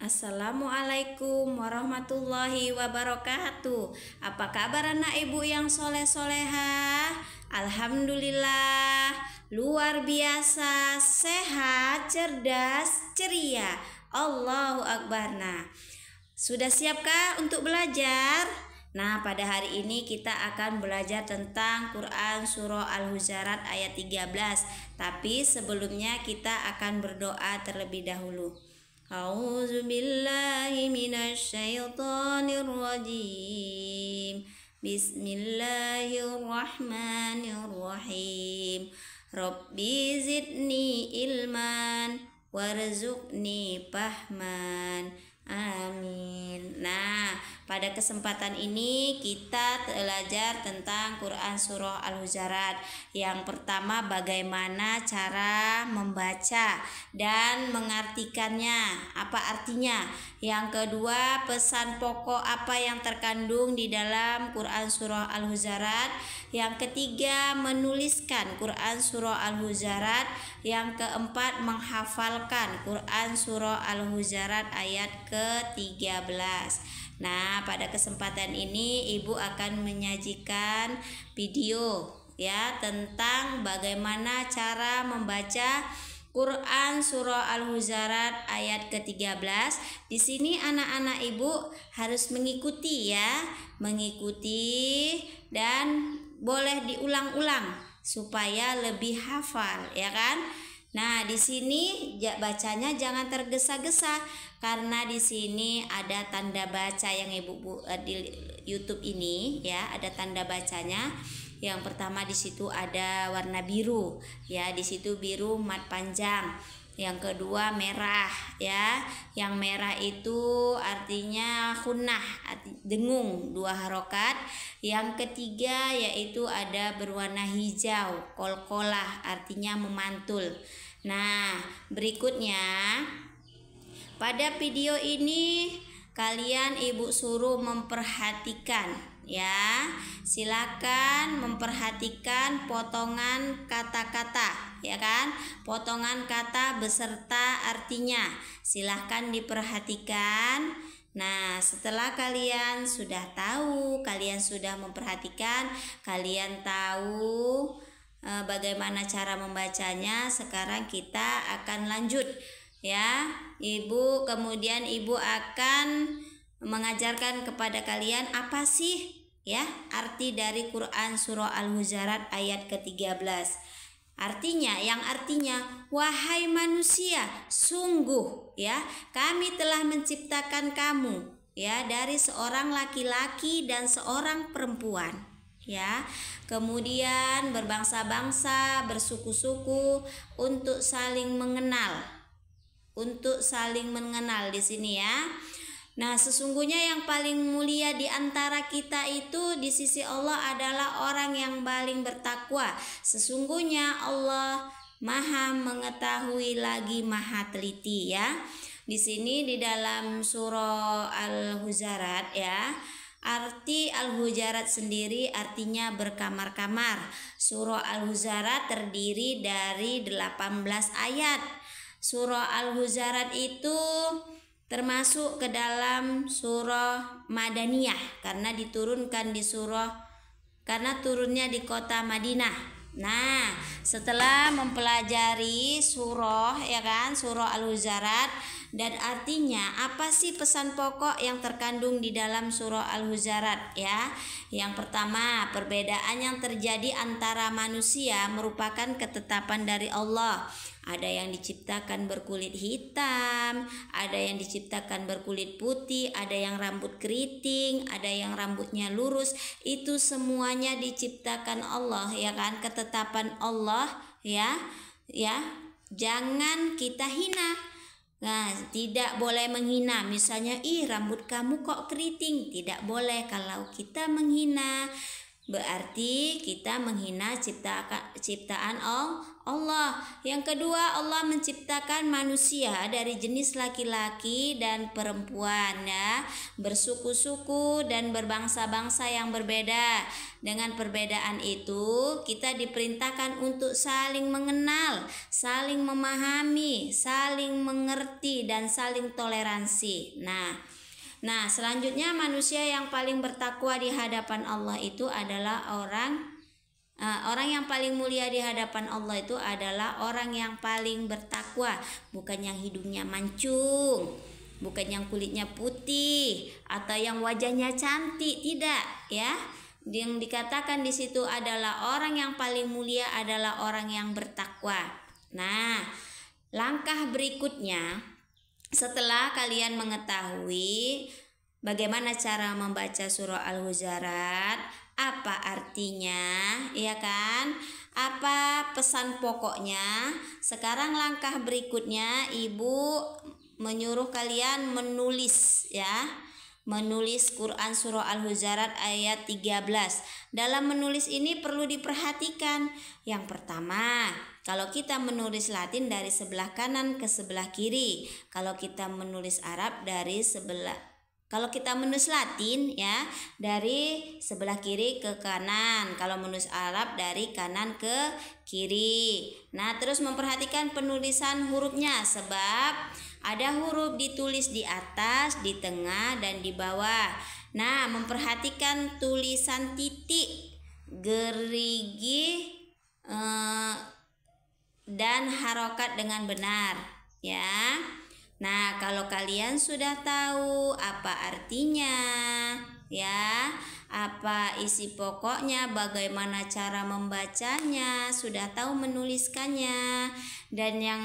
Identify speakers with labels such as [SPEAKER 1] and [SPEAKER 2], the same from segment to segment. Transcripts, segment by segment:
[SPEAKER 1] Assalamualaikum warahmatullahi wabarakatuh. Apa kabar anak ibu yang soleh-soleha? Alhamdulillah, luar biasa, sehat, cerdas, ceria. Allahu Akbar. Nah, sudah siapkah untuk belajar? Nah, pada hari ini kita akan belajar tentang Quran Surah Al-Hujurat ayat 13. Tapi sebelumnya kita akan berdoa terlebih dahulu. A'udzu billahi minasyaitonir rajim. Bismillahirrahmanirrahim. Rabbi zidni ilman warzuqni fahman. Amin. Nah, pada kesempatan ini kita belajar tentang Quran Surah Al-Hujurat. Yang pertama, bagaimana cara membaca dan mengartikannya, apa artinya. Yang kedua, pesan pokok apa yang terkandung di dalam Quran Surah Al-Hujurat. Yang ketiga, menuliskan Quran Surah Al-Hujurat. Yang keempat, menghafalkan Quran Surah Al-Hujurat ayat ke-13. Nah, pada kesempatan ini ibu akan menyajikan video ya tentang bagaimana cara membaca Quran Surah Al-Hujurat ayat ke-13. Di sini anak-anak ibu harus mengikuti ya, mengikuti dan boleh diulang-ulang supaya lebih hafal ya kan. Nah, di sini bacanya jangan tergesa-gesa karena di sini ada tanda baca yang ibu di YouTube ini ya, ada tanda bacanya. Yang pertama di situ ada warna biru ya, di situ biru mat panjang. Yang kedua merah ya, yang merah itu artinya khunnah, dengung 2 harokat. Yang ketiga yaitu ada berwarna hijau, kolkolah, artinya memantul. Nah, berikutnya pada video ini kalian ibu suruh memperhatikan ya. Silakan memperhatikan potongan kata-kata ya kan, potongan kata beserta artinya. Silahkan diperhatikan. Nah, setelah kalian sudah tahu, kalian sudah memperhatikan, kalian tahu bagaimana cara membacanya. Sekarang kita akan lanjut ya. Kemudian ibu akan mengajarkan kepada kalian apa sih ya arti dari Quran Surah Al-Hujurat ayat ke-13. Artinya wahai manusia, sungguh ya kami telah menciptakan kamu ya dari seorang laki-laki dan seorang perempuan ya. Kemudian berbangsa-bangsa, bersuku-suku untuk saling mengenal. Untuk saling mengenal di sini ya. Nah, sesungguhnya yang paling mulia di antara kita itu di sisi Allah adalah orang yang paling bertakwa. Sesungguhnya Allah Maha mengetahui lagi Maha teliti ya. Di sini di dalam surah Al-Hujurat ya. Arti Al-Hujurat sendiri artinya berkamar-kamar. Surah Al-Hujurat terdiri dari 18 ayat. Surah Al-Hujurat itu termasuk ke dalam surah Madaniyah karena diturunkan di karena turunnya di kota Madinah. Nah, setelah mempelajari surah ya kan, surah Al-Hujurat dan artinya apa sih pesan pokok yang terkandung di dalam surah Al-Hujurat ya. Yang pertama, perbedaan yang terjadi antara manusia merupakan ketetapan dari Allah. Ada yang diciptakan berkulit hitam, ada yang diciptakan berkulit putih, ada yang rambut keriting, ada yang rambutnya lurus. Itu semuanya diciptakan Allah ya kan, ketetapan Allah ya. Jangan kita hina. Nah, tidak boleh menghina. Misalnya, rambut kamu kok keriting. Tidak boleh. Kalau kita menghina berarti kita menghina ciptaan Allah. Yang kedua, Allah menciptakan manusia dari jenis laki-laki dan perempuan, ya, bersuku-suku dan berbangsa-bangsa yang berbeda. Dengan perbedaan itu, kita diperintahkan untuk saling mengenal, saling memahami, saling mengerti, dan saling toleransi. Nah, selanjutnya manusia yang paling bertakwa di hadapan Allah itu adalah orang yang paling mulia di hadapan Allah itu adalah orang yang paling bertakwa, bukan yang hidungnya mancung, bukan yang kulitnya putih atau yang wajahnya cantik, tidak, ya. Yang dikatakan di situ adalah orang yang paling mulia adalah orang yang bertakwa. Nah, langkah berikutnya setelah kalian mengetahui bagaimana cara membaca surah Al-Huzarat, apa artinya, ya kan? Apa pesan pokoknya? Sekarang langkah berikutnya Ibu menyuruh kalian menulis, ya. Menulis Quran surah Al-Huzarat ayat 13. Dalam menulis ini perlu diperhatikan. Yang pertama, kalau kita menulis Latin dari sebelah kanan ke sebelah kiri. Kalau kita menulis Arab kalau kita menulis Latin, ya, dari sebelah kiri ke kanan. Kalau menulis Arab dari kanan ke kiri. Nah, terus memperhatikan penulisan hurufnya, sebab ada huruf ditulis di atas, di tengah, dan di bawah. Nah, memperhatikan tulisan titik, gerigi, dan harokat dengan benar, ya. Nah, kalau kalian sudah tahu apa artinya, ya, apa isi pokoknya, bagaimana cara membacanya, sudah tahu menuliskannya, dan yang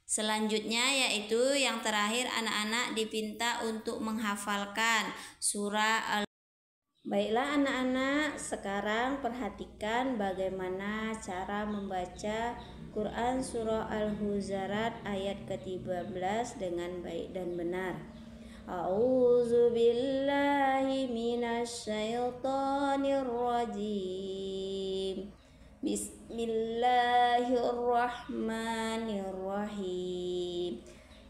[SPEAKER 1] selanjutnya yaitu yang terakhir, anak-anak dipinta untuk menghafalkan surah Baiklah anak-anak, sekarang perhatikan bagaimana cara membaca Quran surah Al-Huzarat ayat ke-13 dengan baik dan benar. A'udzu billahi minasyaitonir rajim. Bismillahirrahmanirrahim.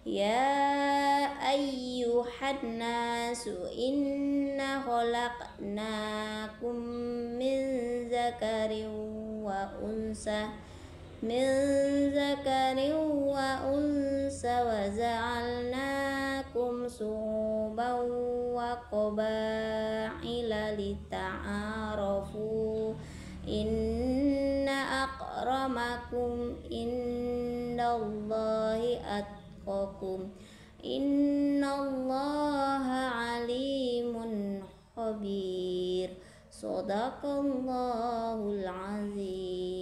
[SPEAKER 1] Ya ayyuhan nasu inna khalaqnakum min zakarin wa unsa wa ja'alnakum syu'uban wa qabaila lita'arafu inna akramakum indallahi atqakum innallaha alimun khabir. Shadaqallahul azim.